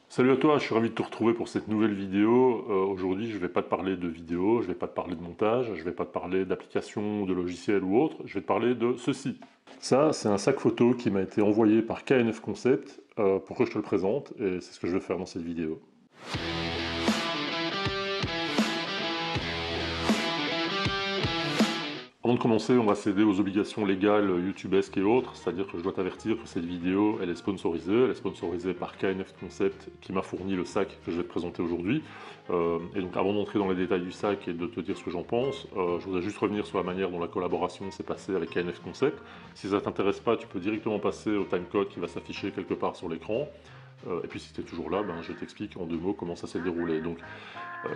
Salut à toi, je suis ravi de te retrouver pour cette nouvelle vidéo. Aujourd'hui, je ne vais pas te parler de vidéo, je ne vais pas te parler de montage, je ne vais pas te parler d'application, de logiciel ou autre, je vais te parler de ceci. Ça, c'est un sac photo qui m'a été envoyé par KNF Concept pour que je te le présente, et c'est ce que je vais faire dans cette vidéo. Avant de commencer, on va céder aux obligations légales youtubesques et autres, c'est-à-dire que je dois t'avertir que cette vidéo, elle est sponsorisée par KNF Concept qui m'a fourni le sac que je vais te présenter aujourd'hui. Et donc avant d'entrer dans les détails du sac et de te dire ce que j'en pense, je voudrais juste revenir sur la manière dont la collaboration s'est passée avec KNF Concept. Si ça t'intéresse pas, tu peux directement passer au timecode qui va s'afficher quelque part sur l'écran. Et puis si tu es toujours là, je t'explique en 2 mots comment ça s'est déroulé. Donc,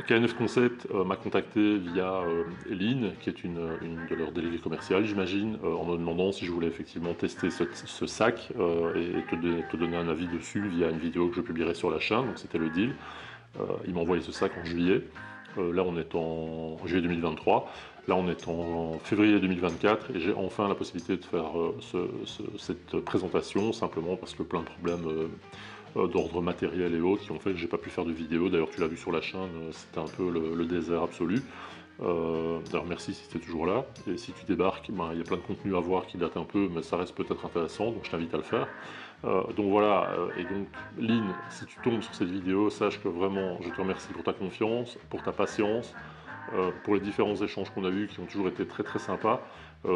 KNF Concept m'a contacté via Eline, qui est une de leurs délégués commerciales, j'imagine, en me demandant si je voulais effectivement tester ce sac et te donner un avis dessus via une vidéo que je publierai sur la chaîne. Donc c'était le deal. Il m'a envoyé ce sac en juillet. Là on est en juillet 2023. Là on est en février 2024 et j'ai enfin la possibilité de faire cette présentation, simplement parce que plein de problèmes d'ordre matériel et autres qui ont fait que j'ai pas pu faire de vidéo. D'ailleurs tu l'as vu sur la chaîne, c'était un peu le désert absolu. D'ailleurs merci si tu es toujours là, et si tu débarques, il y a plein de contenu à voir qui date un peu, mais ça reste peut-être intéressant, donc je t'invite à le faire. Donc voilà, et donc Lynn, si tu tombes sur cette vidéo, sache que vraiment je te remercie pour ta confiance, pour ta patience, pour les différents échanges qu'on a eus qui ont toujours été très très sympas.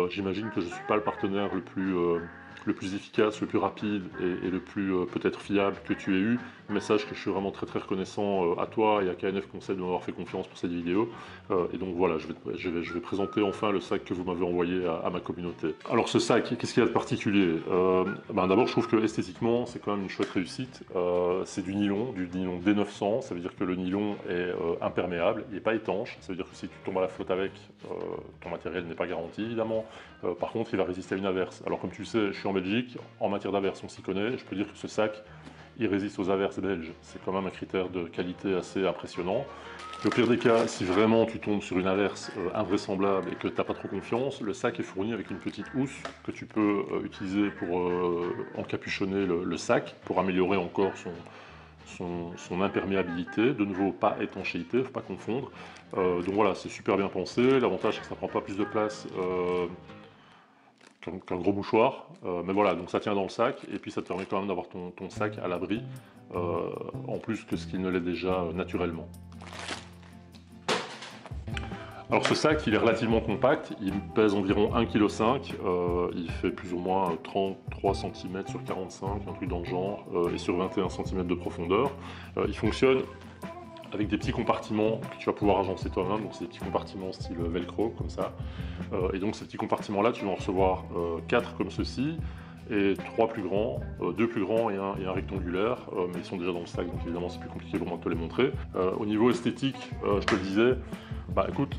J'imagine que je ne suis pas le partenaire le plus efficace, le plus rapide et le plus peut-être fiable que tu aies eu, mais sache que je suis vraiment très très reconnaissant à toi et à KNF Concept de m'avoir fait confiance pour cette vidéo. Et donc voilà, je vais présenter enfin le sac que vous m'avez envoyé à ma communauté. Alors ce sac, qu'est-ce qu'il y a de particulier? D'abord je trouve que esthétiquement c'est quand même une chouette réussite. C'est du nylon D900, ça veut dire que le nylon est imperméable, il n'est pas étanche, ça veut dire que si tu tombes à la flotte avec, ton matériel n'est pas garanti évidemment. Par contre il va résister à une averse. Alors comme tu le sais, je suis en Belgique, en matière d'averse on s'y connaît, je peux dire que ce sac il résiste aux averses belges, c'est quand même un critère de qualité assez impressionnant. Au pire des cas, si vraiment tu tombes sur une averse invraisemblable et que tu n'as pas trop confiance, le sac est fourni avec une petite housse que tu peux utiliser pour encapuchonner le sac, pour améliorer encore son imperméabilité. De nouveau, pas étanchéité, il ne faut pas confondre. Donc voilà, c'est super bien pensé. L'avantage c'est que ça ne prend pas plus de place qu'un gros mouchoir, mais voilà, donc ça tient dans le sac, et puis ça te permet quand même d'avoir ton sac à l'abri, en plus que ce qu'il ne l'est déjà naturellement. Alors ce sac, il est relativement compact, il pèse environ 1,5 kg, il fait plus ou moins 33 cm sur 45, un truc dans le genre, et sur 21 cm de profondeur. Il fonctionne avec des petits compartiments que tu vas pouvoir agencer toi-même, donc c'est des petits compartiments style velcro, comme ça. Et donc ces petits compartiments-là, tu vas en recevoir 4 comme ceci, et 3 plus grands, 2 plus grands et un rectangulaire, mais ils sont déjà dans le sac, donc évidemment c'est plus compliqué pour moi de te les montrer. Au niveau esthétique, je te le disais, écoute,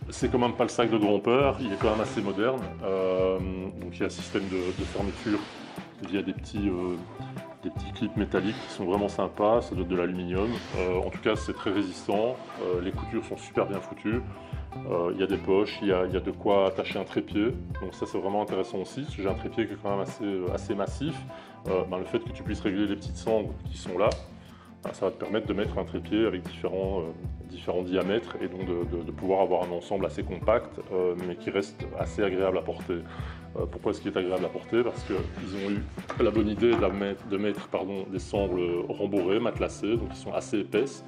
c'est quand même pas le sac de grand-père, il est quand même assez moderne, donc il y a un système de fermeture via des petits clips métalliques qui sont vraiment sympas, ça doit être de l'aluminium. En tout cas c'est très résistant, les coutures sont super bien foutues, il y a des poches, il y a de quoi attacher un trépied, donc ça c'est vraiment intéressant aussi, parce que j'ai un trépied qui est quand même assez massif. Le fait que tu puisses régler les petites sangles qui sont là, ça va te permettre de mettre un trépied avec différents diamètres, et donc de pouvoir avoir un ensemble assez compact, mais qui reste assez agréable à porter. Pourquoi est-ce qu'il est agréable à porter? Parce qu'ils ont eu la bonne idée de mettre des sangles rembourrées, matelassées, donc qui sont assez épaisses.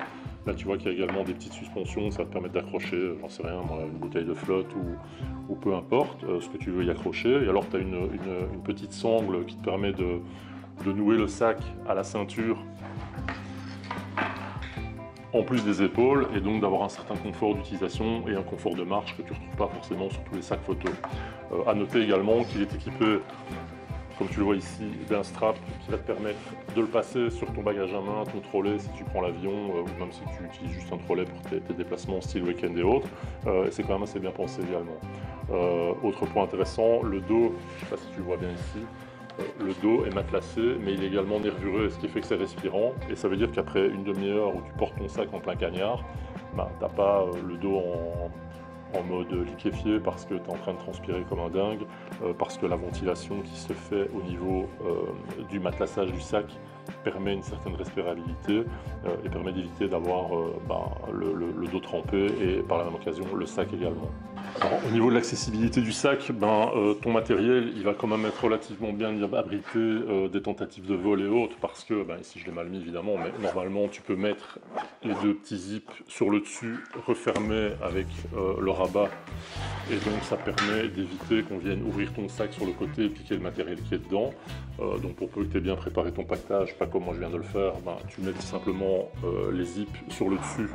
Là tu vois qu'il y a également des petites suspensions, ça va te permettre d'accrocher, j'en sais rien, une bouteille de flotte ou peu importe, ce que tu veux y accrocher. Et alors tu as une petite sangle qui te permet de nouer le sac à la ceinture en plus des épaules, et donc d'avoir un certain confort d'utilisation et un confort de marche que tu ne retrouves pas forcément sur tous les sacs photo. À noter également qu'il est équipé, comme tu le vois ici, d'un strap qui va te permettre de le passer sur ton bagage à main, ton trolley si tu prends l'avion, ou même si tu utilises juste un trolley pour tes déplacements style week-end et autres. C'est quand même assez bien pensé également. Autre point intéressant, le dos, je ne sais pas si tu le vois bien ici, le dos est matelassé, mais il est également nervureux, ce qui fait que c'est respirant. Et ça veut dire qu'après une demi-heure où tu portes ton sac en plein cagnard, tu n'as pas le dos en mode liquéfié parce que tu es en train de transpirer comme un dingue, parce que la ventilation qui se fait au niveau du matelassage du sac permet une certaine respirabilité et permet d'éviter d'avoir le dos trempé et par la même occasion le sac également. Alors, au niveau de l'accessibilité du sac, ton matériel il va quand même être relativement bien abrité des tentatives de vol et autres parce que, ici je l'ai mal mis évidemment, mais normalement tu peux mettre les deux petits zips sur le dessus, refermer avec le rabat, et donc ça permet d'éviter qu'on vienne ouvrir ton sac sur le côté et piquer le matériel qui est dedans. Donc pour peu que tu aies bien préparé ton pactage, pas comme moi je viens de le faire, tu mets tout simplement les zips sur le dessus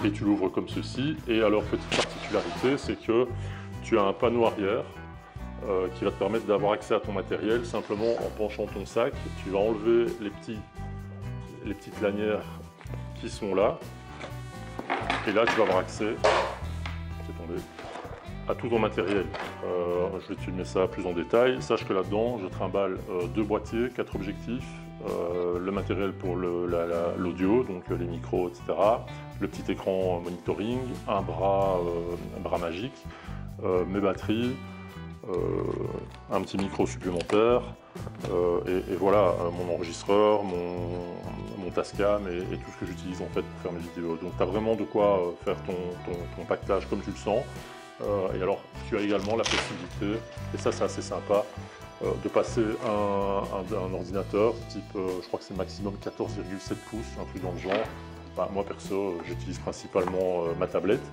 et tu l'ouvres comme ceci. Et alors petite particularité, c'est que tu as un panneau arrière qui va te permettre d'avoir accès à ton matériel simplement en penchant ton sac. Tu vas enlever les petites lanières qui sont là et là tu vas avoir accès, c'est tombé, à tout ton matériel. Je vais te filmer ça plus en détail. Sache que là-dedans, je trimballe 2 boîtiers, 4 objectifs, le matériel pour l'audio, donc les micros, etc. Le petit écran monitoring, un bras magique, mes batteries, un petit micro supplémentaire, et voilà, mon enregistreur, mon Tascam et tout ce que j'utilise en fait pour faire mes vidéos. Donc tu as vraiment de quoi faire ton pactage comme tu le sens. Et alors tu as également la possibilité, et ça c'est assez sympa, de passer un ordinateur type, je crois que c'est maximum 14,7 pouces, un truc dans le genre. Moi perso j'utilise principalement ma tablette,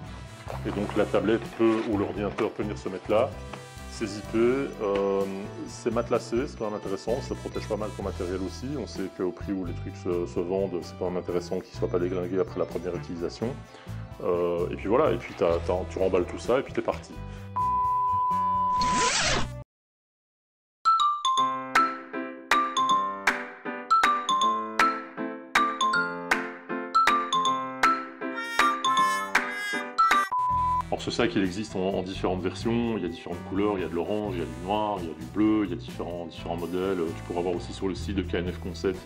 et donc la tablette ou l'ordinateur peut venir se mettre là. C'est zippé, c'est matelassé, c'est quand même intéressant, ça protège pas mal ton matériel aussi. On sait qu'au prix où les trucs se vendent, c'est quand même intéressant qu'ils ne soient pas déglingués après la première utilisation. Et puis voilà, et puis tu remballes tout ça et puis t'es parti. Alors ce sac il existe en différentes versions, il y a différentes couleurs, il y a de l'orange, il y a du noir, il y a du bleu, il y a différents modèles. Tu pourras voir aussi sur le site de KNF Concept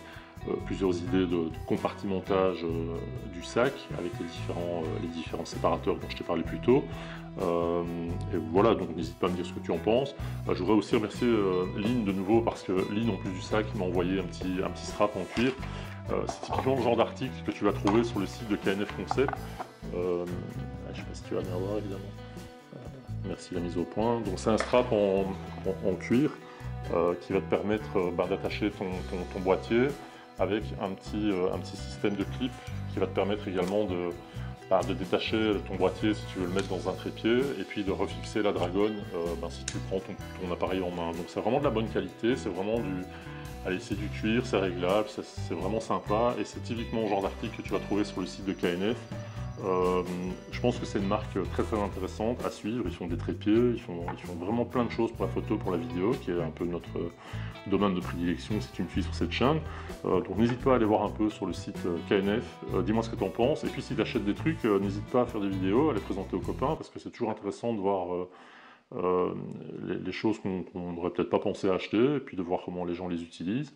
plusieurs idées de compartimentage du sac avec les différents séparateurs dont je t'ai parlé plus tôt. Et voilà, donc n'hésite pas à me dire ce que tu en penses. Je voudrais aussi remercier Lynn de nouveau parce que Lynn en plus du sac m'a envoyé un petit strap en cuir. C'est typiquement le genre d'article que tu vas trouver sur le site de KNF Concept. Je ne sais pas si tu vas bien voir évidemment. Merci la mise au point. Donc c'est un strap en cuir qui va te permettre d'attacher ton boîtier avec un petit système de clip qui va te permettre également de détacher ton boîtier si tu veux le mettre dans un trépied et puis de refixer la dragonne si tu prends ton appareil en main. Donc c'est vraiment de la bonne qualité, c'est vraiment c'est du cuir, c'est réglable, c'est vraiment sympa et c'est typiquement le genre d'article que tu vas trouver sur le site de KNF. Je pense que c'est une marque très très intéressante à suivre. Ils font des trépieds, ils font vraiment plein de choses pour la photo, pour la vidéo, qui est un peu notre domaine de prédilection si tu me suis sur cette chaîne. Donc n'hésite pas à aller voir un peu sur le site KNF, dis-moi ce que tu en penses. Et puis si tu achètes des trucs, n'hésite pas à faire des vidéos, à les présenter aux copains, parce que c'est toujours intéressant de voir les choses qu'on n'aurait peut-être pas pensé à acheter, et puis de voir comment les gens les utilisent.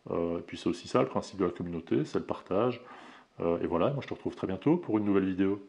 Et puis c'est aussi ça le principe de la communauté, c'est le partage. Et voilà, moi je te retrouve très bientôt pour une nouvelle vidéo.